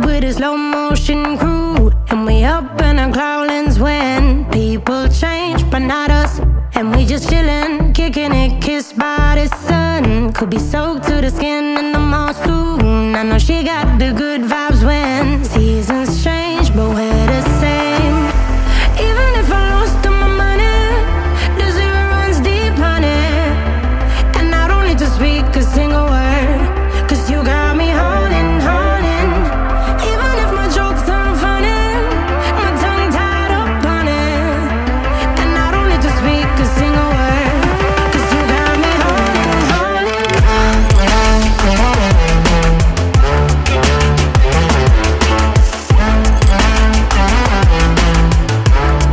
with a slow motion crew, and we up in our growlings when people change, but not us. And we just chillin', kicking it, kissed by the sun. Could be soaked to the skin in the mall soon. I know she got the good vibes when seasons change, but we're the same. Even if I lost all my money, the zero runs deep, honey. And I don't need to speak a single word, 'cause you got me holding, holding. Even if my jokes aren't funny, my tongue tied up on it. And I don't need to speak a single word, 'cause you got me holding, holding.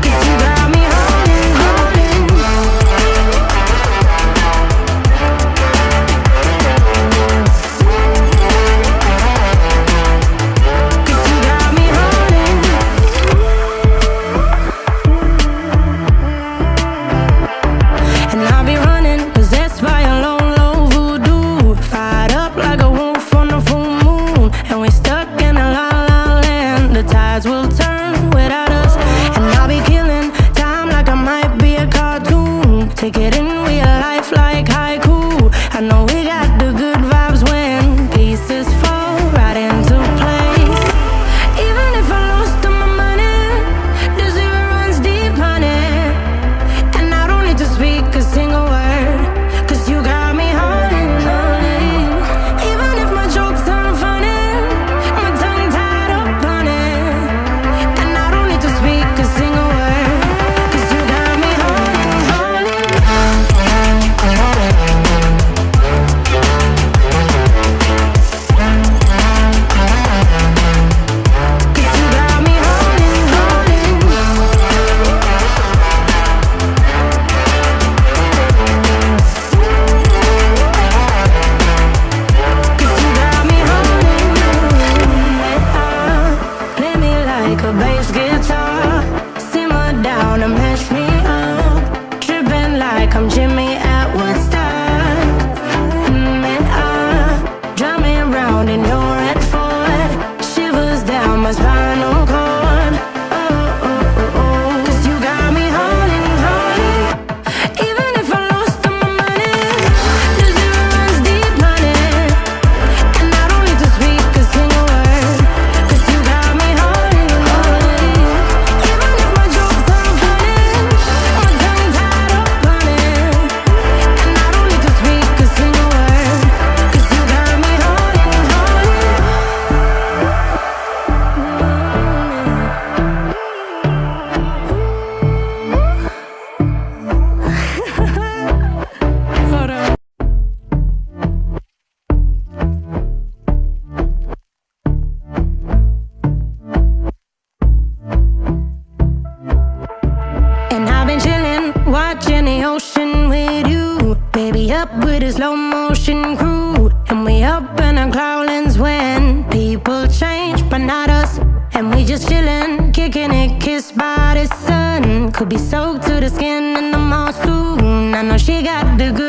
'Cause you got me holding, holding. 'Cause you got me holding. And I'll be running, possessed by a low, low voodoo. Fired up like a wolf on a full moon. And we're stuck in a la la land. The tides will turn without us. And I'll be killing time like I might be a cartoon. Take it in real life like haiku. I know we got the good vibes when pieces fall right into place. Even if I lost all my money, the zero runs deep, honey. And I don't need to speak a single word, 'cause you got me holding, holding. Even if my jokes aren't funny, my tongue tied up on it. And I don't need to speak a single word, 'cause you got me holding, holding. 'Cause you got me holding, holding. 'Cause you got me holding. Play me like a bass guitar, simmer down and mash me up, tripping like I'm Jimmy at Woodstock. Drive me around in your red Ford, shivers down my spinal cord. Oh, oh, oh, oh. 'Cause you got me holding, holding. Even if I lost all my money, the zero runs deep, honey. And I don't need to speak a single word, 'cause you got me holding, holding. Even if my jokes aren't funny, my tongue tied up on it. And I don't need to speak a single word, 'cause you got me holding, holding. Hold on. And I've been chillin', watching the ocean with you. Baby, up with a slow motion crew. And we up in our growlings when people change, but not us. And we just chillin', kicking it, kissed by the sun. Could be soaked to the skin in the mall soon. I know she got the good